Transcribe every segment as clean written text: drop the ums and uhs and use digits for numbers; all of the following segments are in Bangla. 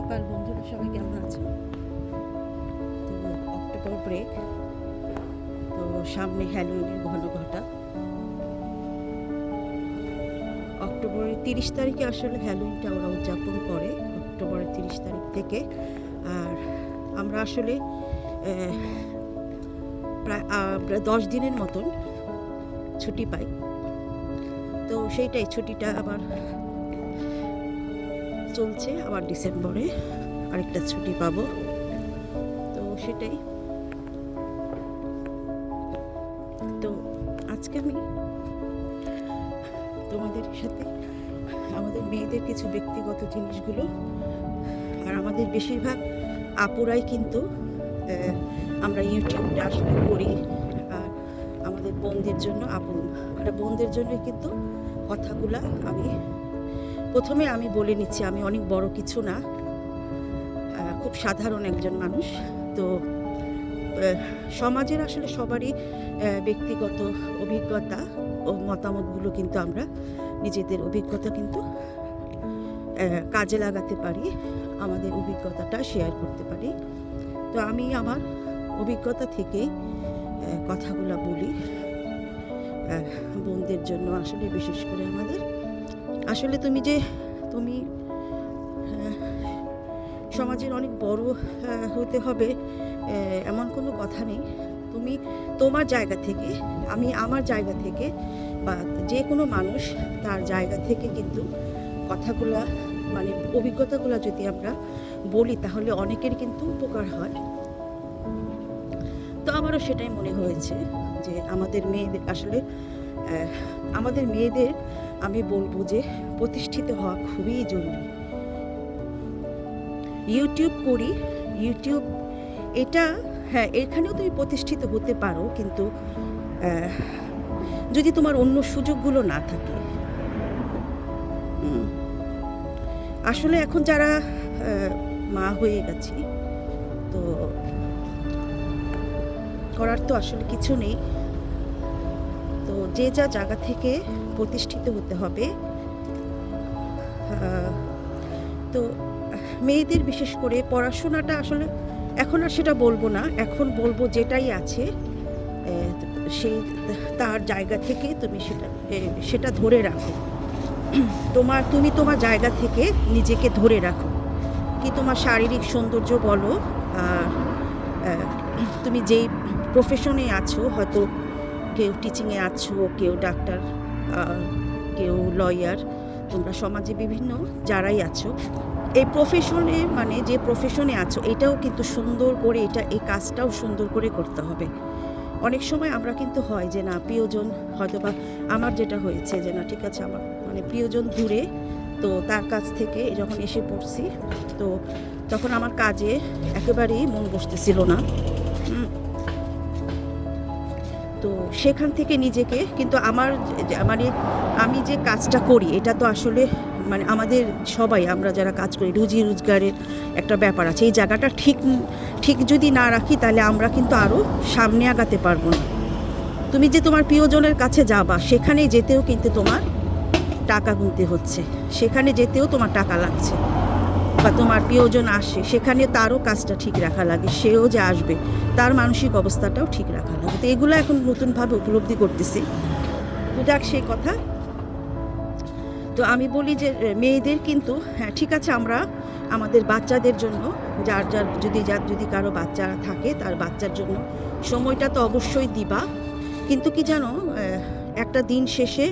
সকাল বন্ধুরা, সবাই কেমন আছো? তো অক্টোবর ব্রেক, তো সামনে হ্যালোউইনের ঘন ঘটা। অক্টোবরের 30 তারিখে আসলে হ্যালোউইনটা ওরা উদযাপন করে, অক্টোবরের 30 তারিখ থেকে। আর আমরা আসলে প্রায় 10 দিনের মতন ছুটি পাই। তো সেইটাই, ছুটিটা আবার চলছে, আবার ডিসেম্বরে আরেকটা ছুটি পাবো। তো সেটাই। তো আজকে আমি তোমাদের সাথে আমাদের মেয়েদের কিছু ব্যক্তিগত জিনিসগুলো, আর আমাদের বেশিরভাগ আপুরাই কিন্তু আমরা ইউটিউবটা আসলে করি, আর আমাদের বোনদের জন্য মানে বোনদের জন্য কিন্তু কথাগুলা প্রথমে আমি বলে নিচ্ছি, আমি অনেক বড় কিছু না, খুব সাধারণ একজন মানুষ। তো সমাজের আসলে সবারই ব্যক্তিগত অভিজ্ঞতা ও মতামতগুলো কিন্তু আমরা নিজেদের অভিজ্ঞতা কিন্তু কাজে লাগাতে পারি, আমাদের অভিজ্ঞতাটা শেয়ার করতে পারি। তো আমি আমার অভিজ্ঞতা থেকেই কথাগুলো বলি বোনদের জন্য, আসলে বিশেষ করে আমাদের। আসলে তুমি সমাজের অনেক বড় হতে হবে এমন কোনো কথা নেই। তুমি তোমার জায়গা থেকে, আমি আমার জায়গা থেকে, বা যে কোনো মানুষ তার জায়গা থেকে কিন্তু কথাগুলা, মানে অভিজ্ঞতাগুলো যদি আমরা বলি তাহলে অনেকের কিন্তু উপকার হয়। তো আমারও সেটাই মনে হয়েছে যে আমাদের মেয়েদের আমি বলবো যে প্রতিষ্ঠিত হওয়া খুবই জরুরি। ইউটিউব করি, ইউটিউব এটা, হ্যাঁ, এখানেও তুমি প্রতিষ্ঠিত হতে পারো, কিন্তু যদি তোমার অন্য সুযোগগুলো না থাকে। আসলে এখন যারা মা হয়ে গেছি, তো করার তো আসলে কিছু নেই। তো যে যা জায়গা থেকে প্রতিষ্ঠিত হতে হবে। তো মেয়েদের বিশেষ করে পড়াশোনাটা আসলে এখন আর সেটা বলবো না, এখন বলবো যেটাই আছে সেই তার জায়গা থেকে তুমি সেটা ধরে রাখো। তুমি তোমার জায়গা থেকে নিজেকে ধরে রাখো, কি তোমার শারীরিক সৌন্দর্য বলো, আর তুমি যেই প্রফেশনে আছো, হয়তো কেউ টিচিংয়ে আছো, কেউ ডাক্তার, কেউ লয়ার, তোমরা সমাজে বিভিন্ন যারাই আছো, এই প্রফেশনে, মানে যে প্রফেশনে আছো, এটাও কিন্তু সুন্দর করে, এই কাজটাও সুন্দর করে করতে হবে। অনেক সময় আমরা কিন্তু হয় যে না, প্রিয়জন হয়তো, বা আমার যেটা হয়েছে যে না, ঠিক আছে, আমার মানে প্রিয়জন দূরে, তো তার কাছ থেকে যখন এসে পড়ছি, তো তখন আমার কাজে একেবারেই মন বসতেছিল না। তো সেখান থেকে নিজেকে, কিন্তু মানে আমি যে কাজটা করি, এটা তো আসলে মানে আমাদের সবাই, আমরা যারা কাজ করি, রুজি রোজগারের একটা ব্যাপার আছে। এই জায়গাটা ঠিক যদি না রাখি, তাহলে আমরা কিন্তু আরও সামনে আগাতে পারবো না। তুমি যে তোমার প্রিয়জনের কাছে যাবা, সেখানে যেতেও কিন্তু তোমার টাকা গুনতে হচ্ছে, সেখানে যেতেও তোমার টাকা লাগছে, বা তোমার প্রিয়জন আসে, সেখানে তারও কাজটা ঠিক রাখা লাগে, সেও যে আসবে তার মানসিক অবস্থাটাও ঠিক রাখা লাগে। তো এগুলো এখন নতুনভাবে উপলব্ধি করতেছি। তো যাক, সেই কথা। তো আমি বলি যে মেয়েদের কিন্তু, হ্যাঁ ঠিক আছে, আমরা আমাদের বাচ্চাদের জন্য, যদি কারো বাচ্চা থাকে, তার বাচ্চার জন্য সময়টা তো অবশ্যই দিবা, কিন্তু কি জানো, একটা দিন শেষে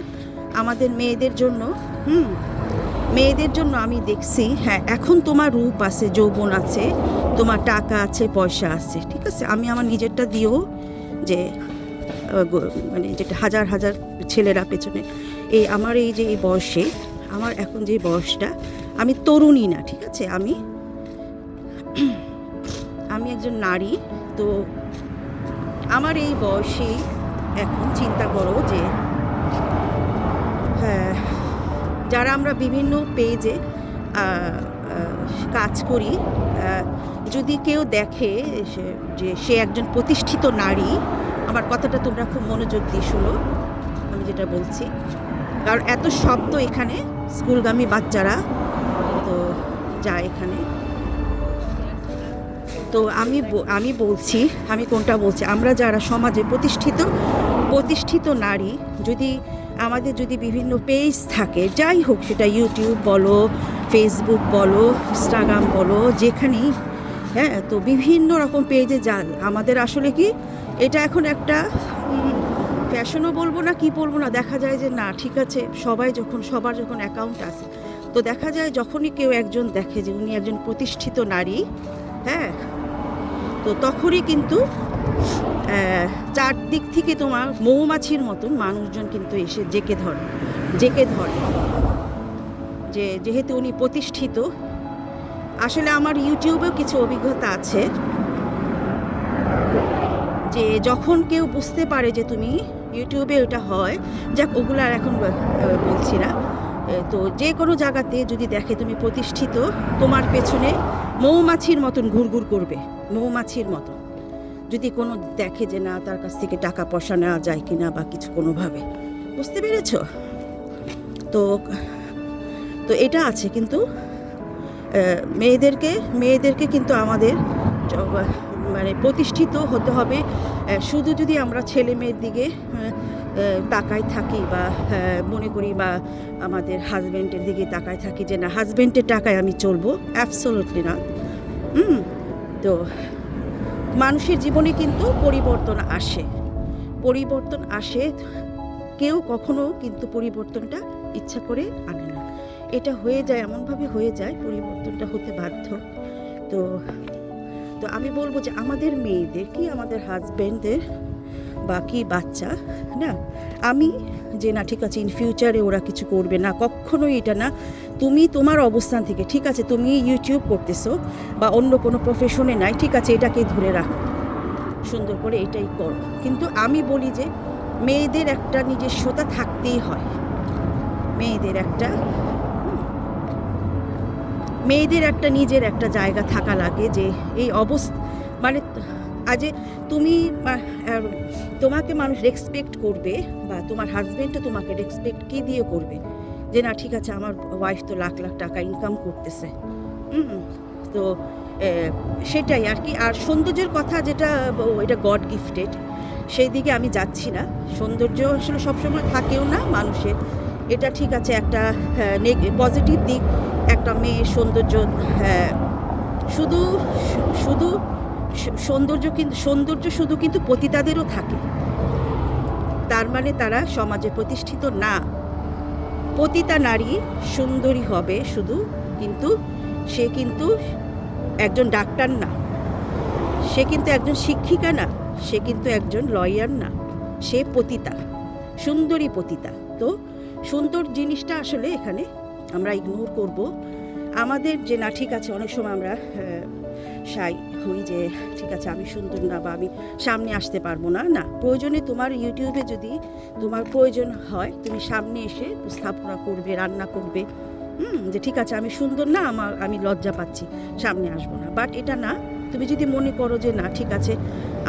আমাদের মেয়েদের জন্য আমি দেখছি, হ্যাঁ, এখন তোমার রূপ আছে, যৌবন আছে, তোমার টাকা আছে, পয়সা আছে, ঠিক আছে, আমি আমার নিজেরটা দিয়েও, যে মানে যেটা হাজার হাজার ছেলেরা পেছনে, আমার এই বয়সে, আমার এখন যে বয়সটা, আমি তরুণী না, ঠিক আছে, আমি একজন নারী। তো আমার এই বয়সে এখন চিন্তা করো যে, হ্যাঁ, যারা আমরা বিভিন্ন পেজে কাজ করি, যদি কেউ দেখে যে সে একজন প্রতিষ্ঠিত নারী, আমার কথাটা তোমরা খুব মনোযোগ দিয়ে শুনো, আমি যেটা বলছি, কারণ এত শব্দ এখানে, স্কুলগামী বাচ্চারা তো যায় এখানে, তো আমি বলছি, আমি কোনটা বলছি, আমরা যারা সমাজে প্রতিষ্ঠিত নারী, যদি আমাদের যদি বিভিন্ন পেজ থাকে, যাই হোক সেটা ইউটিউব বলো, ফেসবুক বলো, ইনস্টাগ্রাম বলো, যেখানেই, হ্যাঁ, তো বিভিন্ন রকম পেজে যান আমাদের আসলে কি এটা এখন একটা ফ্যাশনও বলবো না, কি বলবো না, দেখা যায় যে না ঠিক আছে সবার যখন অ্যাকাউন্ট আছে, তো দেখা যায় যখনই কেউ একজন দেখে যে উনি একজন প্রতিষ্ঠিত নারী, হ্যাঁ, তো তখনই কিন্তু চারদিক থেকে তোমার মৌমাছির মতন মানুষজন কিন্তু এসে জেকে ধরে যে যেহেতু উনি প্রতিষ্ঠিত। আসলে আমার ইউটিউবেও কিছু অভিজ্ঞতা আছে যে যখন কেউ বুঝতে পারে যে তুমি ইউটিউবে ওটা হয়, যাক ওগুলো আর এখন বলছি না, তো যে কোনো জায়গাতে যদি দেখে তুমি প্রতিষ্ঠিত, তোমার পেছনে মৌমাছির মতন ঘুরঘুর করবে, মৌমাছির মতন। যদি কোনো দেখে যে না তার কাছ থেকে টাকা পয়সা নেওয়া যায় কিনা বা কিছু কোনোভাবে, বুঝতে পেরেছ? তো তো এটা আছে, কিন্তু মেয়েদেরকে কিন্তু আমাদের মানে প্রতিষ্ঠিত হতে হবে। শুধু যদি আমরা ছেলে মেয়ের দিকে তাকায় থাকি বা মনে করি বা আমাদের হাজব্যান্ডের দিকে তাকায় থাকি যে না হাজব্যান্ডের টাকায় আমি চলবো, অ্যাবসলিউটলি না। তো মানুষের জীবনে কিন্তু পরিবর্তন আসে, কেউ কখনো কিন্তু পরিবর্তনটা ইচ্ছা করে আনে না, এটা হয়ে যায়, এমনভাবে হয়ে যায়, পরিবর্তনটা হতে বাধ্য। তো তো আমি বলবো যে আমাদের মেয়েদের কি আমাদের হাজব্যান্ডদের বা কি বাচ্চা না, আমি যে না ঠিক আছে ইন ফিউচারে ওরা কিছু করবে না, কখনোই এটা না। তুমি তোমার অবস্থান থেকে ঠিক আছে, তুমি ইউটিউব করতেছো বা অন্য কোনো প্রফেশনে নাই, ঠিক আছে এটাকেই ধরে রাখো, সুন্দর করে এটাই করো, কিন্তু আমি বলি যে মেয়েদের একটা নিজস্বতা থাকতেই হয়, মেয়েদের একটা নিজের একটা জায়গা থাকা লাগে, যে এই অবস্থা মানে আজ তোমাকে মানুষ রেসপেক্ট করবে বা তোমার হাজব্যান্ডও তোমাকে রেসপেক্ট কী দিয়ে করবে, যে না ঠিক আছে আমার ওয়াইফ তো লাখ লাখ টাকা ইনকাম করতেছে। তো সেটাই আর কি। আর সৌন্দর্যের কথা যেটা, এটা গড গিফটেড, সেই দিকে আমি যাচ্ছি না। সৌন্দর্য আসলে সবসময় থাকেও না মানুষের, এটা ঠিক আছে একটা পজিটিভ দিক, একটা মেয়ের সৌন্দর্য, শুধু সৌন্দর্য শুধু কিন্তু পতিতাদেরও থাকে, তার মানে তারা সমাজে প্রতিষ্ঠিত না। পতিতা নারী সুন্দরী হবে শুধু, কিন্তু সে কিন্তু একজন ডাক্তার না, সে কিন্তু একজন শিক্ষিকা না, সে কিন্তু একজন লয়ার না, সে পতিতা, সুন্দরী পতিতা। তো সুন্দর জিনিসটা আসলে এখানে আমরা ইগনোর করব। আমাদের যে না ঠিক আছে অনেক সময় আমরা শাই হই যে ঠিক আছে আমি সুন্দর না বা আমি সামনে আসতে পারবো না, না, প্রয়োজনে তোমার ইউটিউবে যদি তোমার প্রয়োজন হয় তুমি সামনে এসে উপস্থাপনা করবে, রান্না করবে, যে ঠিক আছে আমি সুন্দর না, আমি লজ্জা পাচ্ছি, সামনে আসবো না। বাট এটা না, তুমি যদি মনে করো যে না ঠিক আছে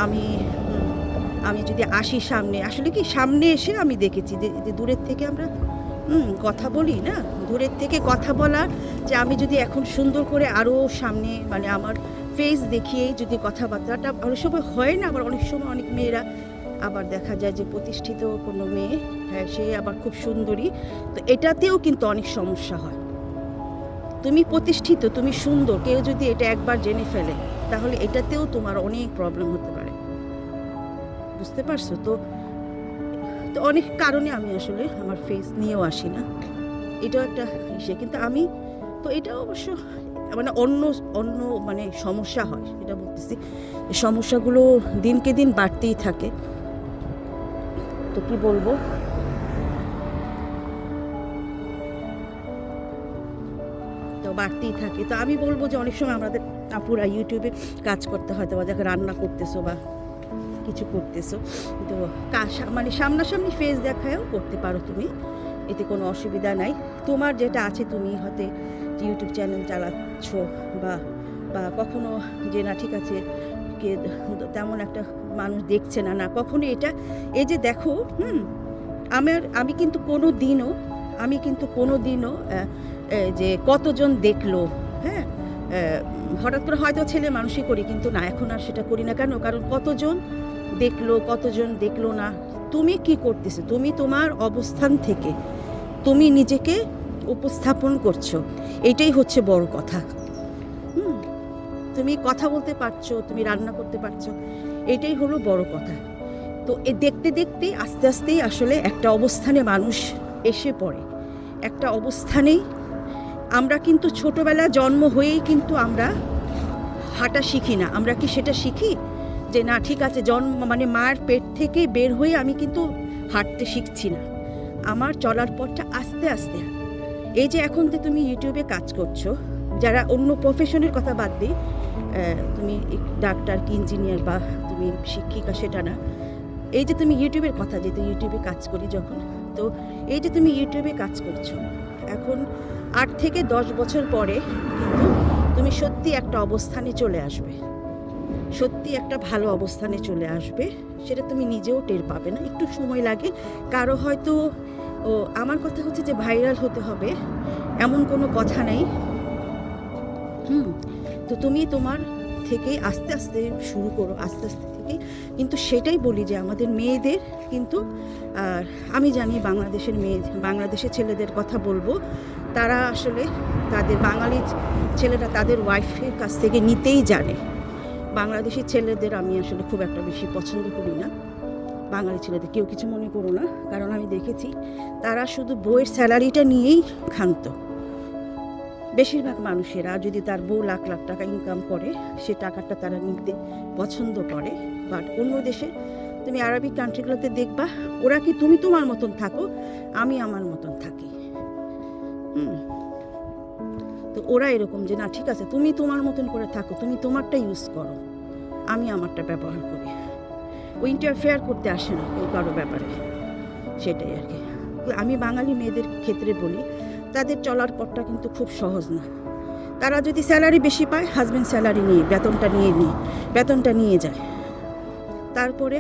আমি যদি আসি সামনে, আসলে কি সামনে এসে আমি দেখেছি যে দূরের থেকে আমরা কথা বলি না, দূরের থেকে কথা বলা, যে আমি যদি এখন সুন্দর করে আরও সামনে মানে আমার ফেস দেখিয়েই যদি কথাবার্তাটা অনেক সময় হয় না, আবার অনেক সময় অনেক মেয়েরা আবার দেখা যায় যে প্রতিষ্ঠিত কোনো মেয়ে, হ্যাঁ, সে আবার খুব সুন্দরী, তো এটাতেও কিন্তু অনেক সমস্যা হয়। তুমি প্রতিষ্ঠিত, তুমি সুন্দর, কেউ যদি এটা একবার জেনে ফেলে তাহলে এটাতেও তোমার অনেক প্রবলেম হতে পারে, বুঝতে পারছো? তো অনেক কারণে আমি আসলে আমার ফেস নিয়েও আসি না, এটাও একটা ইসে, কিন্তু আমি তো এটা অবশ্য মানে অন্য মানে সমস্যা হয়, এটা বলতেছি, সমস্যাগুলো দিনকে দিন বাড়তেই থাকে। তো কি বলবো, তো বাড়তেই থাকে। তো আমি বলবো যে অনেক সময় আমাদের আপুরা ইউটিউবে কাজ করতে হয়তো বা দেখো রান্না করতেছো বা কিছু করতেছো, তো মানে সামনাসামনি ফেস দেখায়ও করতে পারো তুমি, এতে কোনো অসুবিধা নাই। তোমার যেটা আছে, তুমি হয়তো ইউটিউব চ্যানেল চালাচ্ছ বা কখনো যে না ঠিক আছে কে তেমন একটা মানুষ দেখছে না, কখনো এটা এই যে দেখো, আমি কিন্তু কোনো দিনও যে কতজন দেখলো, হ্যাঁ, হঠাৎ করে হয়তো ছেলে মানুষই করি, কিন্তু না, এখন আর সেটা করি না। কেন? কারণ কতজন দেখলো না। তুমি কি করতেছো? তুমি তোমার অবস্থান থেকে তুমি নিজেকে উপস্থাপন করছো, এটাই হচ্ছে বড় কথা। তুমি কথা বলতে পারছো, তুমি রান্না করতে পারছো, এটাই হলো বড় কথা। তো দেখতে দেখতে আস্তে আস্তেই আসলে একটা অবস্থানে মানুষ এসে পড়ে। একটা অবস্থানেই আমরা কিন্তু ছোটোবেলা জন্ম হয়েই কিন্তু আমরা হাঁটা শিখি না। আমরা কি সেটা শিখি যে না ঠিক আছে, মানে মায়ের পেট থেকে বের হয়ে আমি কিন্তু হাঁটতে শিখছি না। আমার চলার পথটা আস্তে আস্তে। এই যে এখন তো তুমি ইউটিউবে কাজ করছো, যারা অন্য প্রফেশনের কথা বাদ দিই, তুমি ডাক্তার কি ইঞ্জিনিয়ার বা তুমি শিক্ষিকা, সেটা না। এই যে তুমি ইউটিউবের কথা, যেহেতু ইউটিউবে কাজ করি যখন, তো এই যে তুমি ইউটিউবে কাজ করছো, এখন 8 থেকে 10 বছর পরে কিন্তু তুমি সত্যি একটা অবস্থানে চলে আসবে, সত্যি একটা ভালো অবস্থানে চলে আসবে। সেটা তুমি নিজেও টের পাবে না, একটু সময় লাগে। কারো হয়তো আমার কথা হচ্ছে যে ভাইরাল হতে হবে এমন কোনো কথা নেই। তো তুমি তোমার থেকে আস্তে আস্তে শুরু করো, আস্তে আস্তে থেকে। কিন্তু সেটাই বলি যে আমাদের মেয়েদের কিন্তু, আমি জানি বাংলাদেশের ছেলেদের কথা বলবো, তারা আসলে তাদের বাঙালি ছেলেরা তাদের ওয়াইফের কাছ থেকে নিতেই জানে। বাংলাদেশি ছেলেদের আমি আসলে খুব একটা বেশি পছন্দ করি না। বাঙালি ছেলেদের কেউ কিছু মনে করো না, কারণ আমি দেখেছি তারা শুধু বউয়ের স্যালারিটা নিয়েই ক্ষান্ত। বেশিরভাগ মানুষেরা যদি তার বউ লাখ লাখ টাকা ইনকাম করে, সে টাকাটা তারা নিতে পছন্দ করে। বাট অন্য দেশে তুমি আরবিক কান্ট্রিগুলোতে দেখবা, ওরা কি তুমি তোমার মতন থাকো, আমি আমার মতন থাকি। তো ওরা এরকম যে না ঠিক আছে, তুমি তোমার মতন করে থাকো, তুমি তোমারটা ইউজ করো, আমি আমারটা ব্যবহার করি। ও ইন্টারফেয়ার করতে আসে না ওই কারো ব্যাপারে, সেটাই আর কি। আমি বাঙালি মেয়েদের ক্ষেত্রে বলি, তাদের চলার পথটা কিন্তু খুব সহজ না। তারা যদি স্যালারি বেশি পায়, হাজব্যান্ড স্যালারি নিয়ে বেতনটা নিয়ে যায়। তারপরে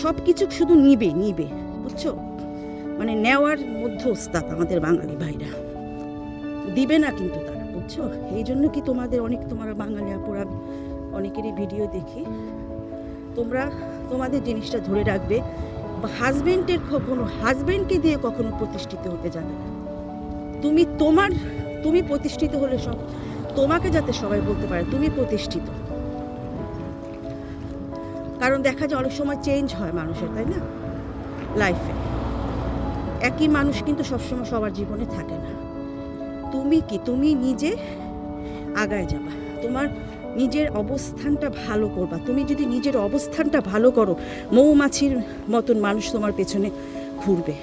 সব কিছু শুধু নিবে, বুঝছো? মানে নেওয়ার মধ্যে ওস্তাদ আমাদের বাঙালি ভাইরা, দিবে না কিন্তু তারা, বুঝছো? এই জন্য কি তোমরা বাঙালি আপুরা অনেকেরই ভিডিও দেখি, তোমাদের জিনিসটা ধরে রাখবে। হাজব্যান্ডকে দিয়ে কখনো প্রতিষ্ঠিত হতে যাবে না। তুমি প্রতিষ্ঠিত হলে তোমাকে যাতে সবাই বলতে পারে তুমি প্রতিষ্ঠিত। কারণ দেখা যায় অনেক সময় চেঞ্জ হয় মানুষের, তাই না? লাইফে একই মানুষ কিন্তু সবসময় সবার জীবনে থাকে না। তুমি নিজে আগায় যাবা, তোমার নিজের অবস্থানটা ভালো করবা। তুমি যদি নিজের অবস্থানটা ভালো করো, মৌমাছির মতন মানুষ তোমার পেছনে ঘুরবে।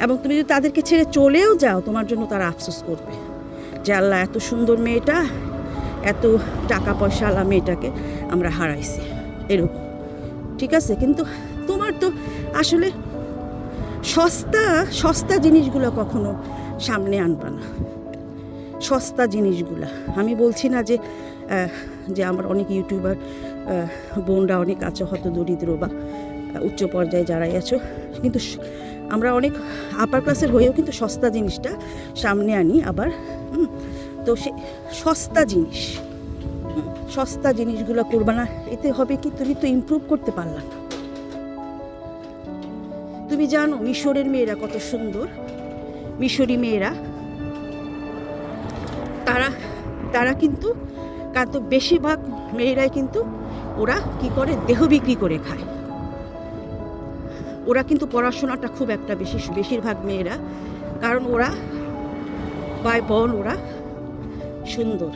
এবং তুমি যদি তাদেরকে ছেড়ে চলেও যাও, তোমার জন্য তারা আফসোস করবে যে আল্লাহ, এত সুন্দর মেয়েটা, এত টাকা পয়সাওয়ালা মেয়েটাকে আমরা হারাইছি, এরকম। ঠিক আছে, কিন্তু তোমার তো আসলে সস্তা জিনিসগুলো কখনো সামনে আনবা না। সস্তা জিনিসগুলা আমি বলছি না যে আমার অনেক ইউটিউবার বোনরা অনেক আছে হয়তো দরিদ্র বা উচ্চ পর্যায়ে যারাই আছো, কিন্তু আমরা অনেক আপার ক্লাসের হয়েও কিন্তু সস্তা জিনিসটা সামনে আনি আবার। তো সে সস্তা জিনিসগুলো করবা না। এতে হবে কি, তুমি তো ইমপ্রুভ করতে পারলা না। তুমি জানো মিশরের মেয়েরা কত সুন্দর, মিশরি মেয়েরা, তারা কিন্তু বেশিরভাগ মেয়েরাই কিন্তু ওরা কি করে, দেহ বিক্রি করে খায়। ওরা কিন্তু পড়াশোনাটা খুব একটা বেশিরভাগ মেয়েরা, কারণ ওরা ওরা সুন্দর,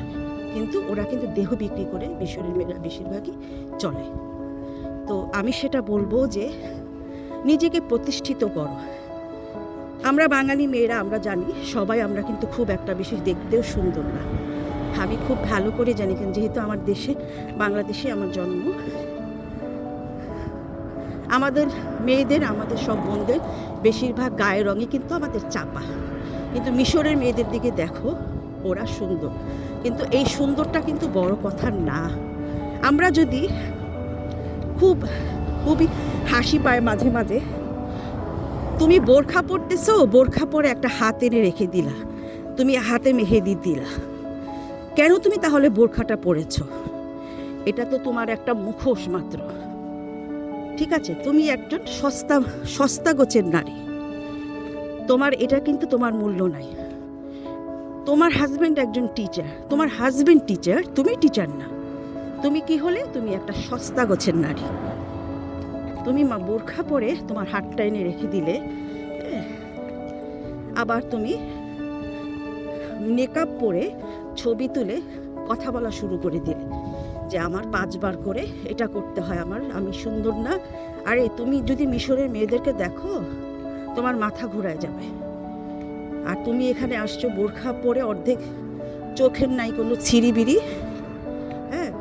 কিন্তু ওরা কিন্তু দেহ বিক্রি করে মিশরের মেয়েরা বেশিরভাগই চলে। তো আমি সেটা বলবো যে নিজেকে প্রতিষ্ঠিত করো। আমরা বাঙালি মেয়েরা আমরা জানি সবাই, আমরা কিন্তু খুব একটা বেশি দেখতেও সুন্দর না। আমি খুব ভালো করে জানি, যেহেতু আমার দেশে বাংলাদেশে আমার জন্ম। আমাদের মেয়েদের, আমাদের সব বোনদের বেশিরভাগ গায়ের রঙই কিন্তু আমাদের চাপা, কিন্তু মিশরের মেয়েদের দিকে দেখো, ওরা সুন্দর। কিন্তু এই সুন্দরটা কিন্তু বড় কথা না। আমরা যদি খুবই হাসি পায় মাঝে মাঝে, তুমি বোরখা পরতেছো, বোরখা পরে একটা হাত এনে রেখে দিলা, তুমি হাতে মেহেদি দিলা, কেন তুমি তাহলে বোরখাটা পরেছো? এটা তো তোমার একটা মুখোশ মাত্র, ঠিক আছে? তুমি একজন সস্তা গোছের নারী, তোমার এটা কিন্তু তোমার মূল্য নাই। তোমার হাজবেন্ড একজন টিচার, তোমার হাজবেন্ড টিচার, তুমি টিচার না। তুমি কি হলে? তুমি একটা সস্তা গোছের নারী। তুমি বোরখা পরে তোমার হাতটা এনে রেখে দিলে, আবার তুমি মেকআপ পরে ছবি তুলে কথা বলা শুরু করে দিলে যে আমার 5 বার করে এটা করতে হয়, আমি সুন্দর না। আরে তুমি যদি মিশরের মেয়েদেরকে দেখো তোমার মাথা ঘুরায় যাবে। আর তুমি এখানে আসছো বোরখা পরে, অর্ধেক চোখের নাই কোনো ছিরিবিরি। হ্যাঁ,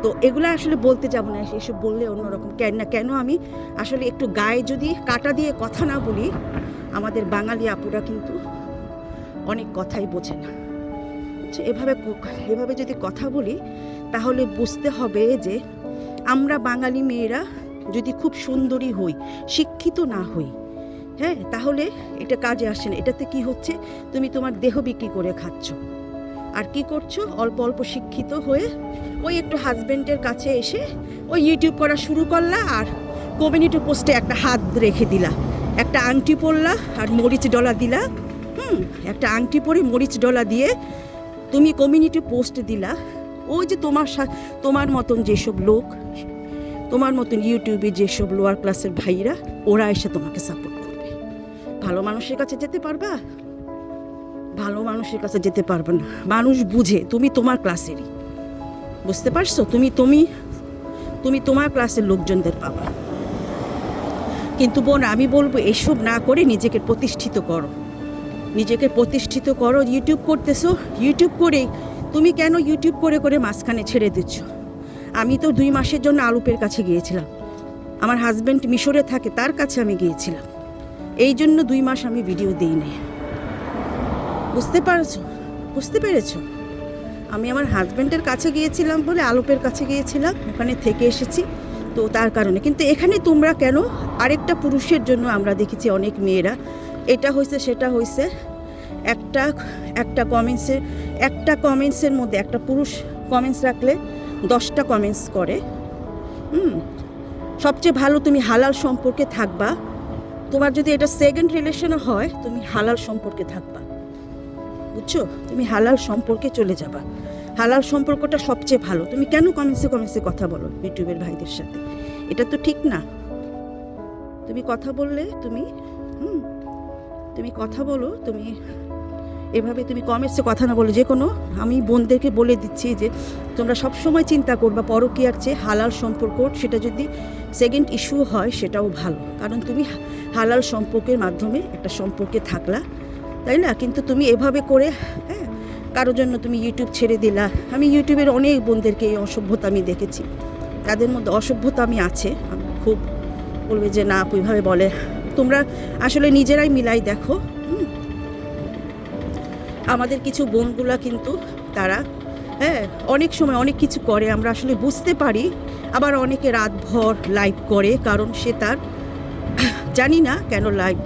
তো এগুলো আসলে বলতে যাব না, এসব বললে অন্যরকম। কেন আমি আসলে একটু গায়ে যদি কাটা দিয়ে কথা না বলি, আমাদের বাঙালি আপুরা কিন্তু অনেক কথাই বোঝে না। এভাবে যদি কথা বলি তাহলে বুঝতে হবে যে আমরা বাঙালি মেয়েরা যদি খুব সুন্দরী হই, শিক্ষিত না হই, হ্যাঁ, তাহলে এটা কাজে আসে না। এটাতে কি হচ্ছে? তুমি তোমার দেহ বিক্রি করে খাচ্ছ। আর কি করছো? অল্প অল্প শিক্ষিত হয়ে ওই একটু হাজবেন্ডের কাছে এসে ওই ইউটিউব করা শুরু করলা, আর কমিউনিটি পোস্টে একটা হাত রেখে দিলা, একটা আংটি পরলা আর মরিচ ডলা দিলা। একটা আংটি পরে মরিচ ডলা দিয়ে তুমি কমিউনিটি পোস্ট দিলা। ওই যে তোমার মতন যেসব লোক, তোমার মতন ইউটিউবে যেসব লোয়ার ক্লাসের ভাইরা, ওরা এসে তোমাকে সাপোর্ট করবে। ভালো মানুষের কাছে যেতে পারবা? ভালো মানুষের কাছে যেতে পারবে না। মানুষ বুঝে তুমি তোমার ক্লাসেরই, বুঝতে পারছো? তুমি তোমার ক্লাসের লোকজনদের পাবা। কিন্তু বোন, আমি বলবো এসব না করে নিজেকে প্রতিষ্ঠিত করো, নিজেকে প্রতিষ্ঠিত করো। ইউটিউব করতেছো, ইউটিউব করে তুমি কেন ইউটিউব করে করে মাঝখানে ছেড়ে দিচ্ছ? আমি তো 2 মাসের জন্য আলুপের কাছে গিয়েছিলাম, আমার হাজব্যান্ড মিশরে থাকে, তার কাছে আমি গিয়েছিলাম। এই জন্য 2 মাস আমি ভিডিও দিই নাই। বুঝতে পেরেছো? আমি আমার হাজব্যান্ডের কাছে গিয়েছিলাম বলে আলুপের কাছে গিয়েছিলাম, ওখানে থেকে এসেছি, তো তার কারণে। কিন্তু এখানে তোমরা কেন আরেকটা পুরুষের জন্য আমরা দেখেছি অনেক মেয়েরা এটা হয়েছে সেটা হয়েছে, একটা কমেন্টসের মধ্যে একটা পুরুষ কমেন্টস রাখলে 10টা কমেন্টস করে। সবচেয়ে ভালো তুমি হালাল সম্পর্কে থাকবা। তোমার যদি এটা সেকেন্ড রিলেশনও হয়, তুমি হালাল সম্পর্কে থাকবা, বুঝছো? তুমি হালাল সম্পর্কে চলে যাবা। হালাল সম্পর্কটা সবচেয়ে ভালো। তুমি কেন কমেন্টসে কথা বলো ইউটিউবের ভাইদের সাথে? এটা তো ঠিক না। তুমি কথা বললে তুমি কথা বলো, তুমি এভাবে তুমি কমেন্টসে কথা না বলো। যে কোনো, আমি বোনদেরকে বলে দিচ্ছি যে তোমরা সবসময় চিন্তা করবা পরকীয়ার চেয়ে হালাল সম্পর্ক, সেটা যদি সেকেন্ড ইস্যু হয় সেটাও ভালো। কারণ তুমি হালাল সম্পর্কের মাধ্যমে একটা সম্পর্কে থাকলা, তাই না? কিন্তু তুমি এভাবে করে, হ্যাঁ, কারোর জন্য তুমি ইউটিউব ছেড়ে দিলা। আমি ইউটিউবের অনেক বোনদেরকে এই অসভ্যতা আমি দেখেছি, তাদের মধ্যে অসভ্যতা আছে। আমি খুব বলবে যে না, ওইভাবে বলে। তোমরা আসলে নিজেরাই মিলাই দেখো। আমাদের কিছু বোনগুলা কিন্তু তারা, হ্যাঁ, অনেক সময় অনেক কিছু করে, আমরা আসলে বুঝতে পারি। আবার অনেকে রাতভর লাইভ করে, কারণ সে তার, জানি না কেন লাইভ,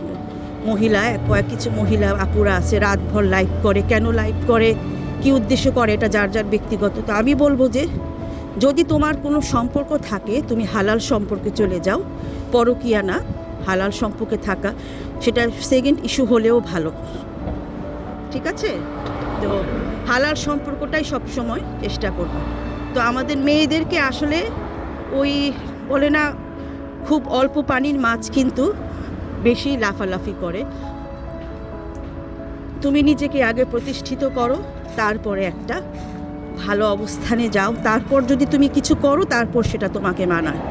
কিছু মহিলা আপুরা আছে রাতভর লাইভ করে। কেন লাইভ করে, কি উদ্দেশ্য করে, এটা যার যার ব্যক্তিগত। তো আমি বলবো যে যদি তোমার কোনো সম্পর্ক থাকে, তুমি হালাল সম্পর্কে চলে যাও, পরকীয়া না, হালাল সম্পর্কে থাকা, সেটা সেকেন্ড ইস্যু হলেও ভালো, ঠিক আছে? তো হালাল সম্পর্কটাই সবসময় চেষ্টা করব। তো আমাদের মেয়েদেরকে আসলে ওই বলে না, খুব অল্প পানির মাছ কিন্তু বেশি লাফালাফি করে। তুমি নিজেকে আগে প্রতিষ্ঠিত করো, তারপরে একটা ভালো অবস্থানে যাও, তারপর যদি তুমি কিছু করো, তারপর সেটা তোমাকে মানায়।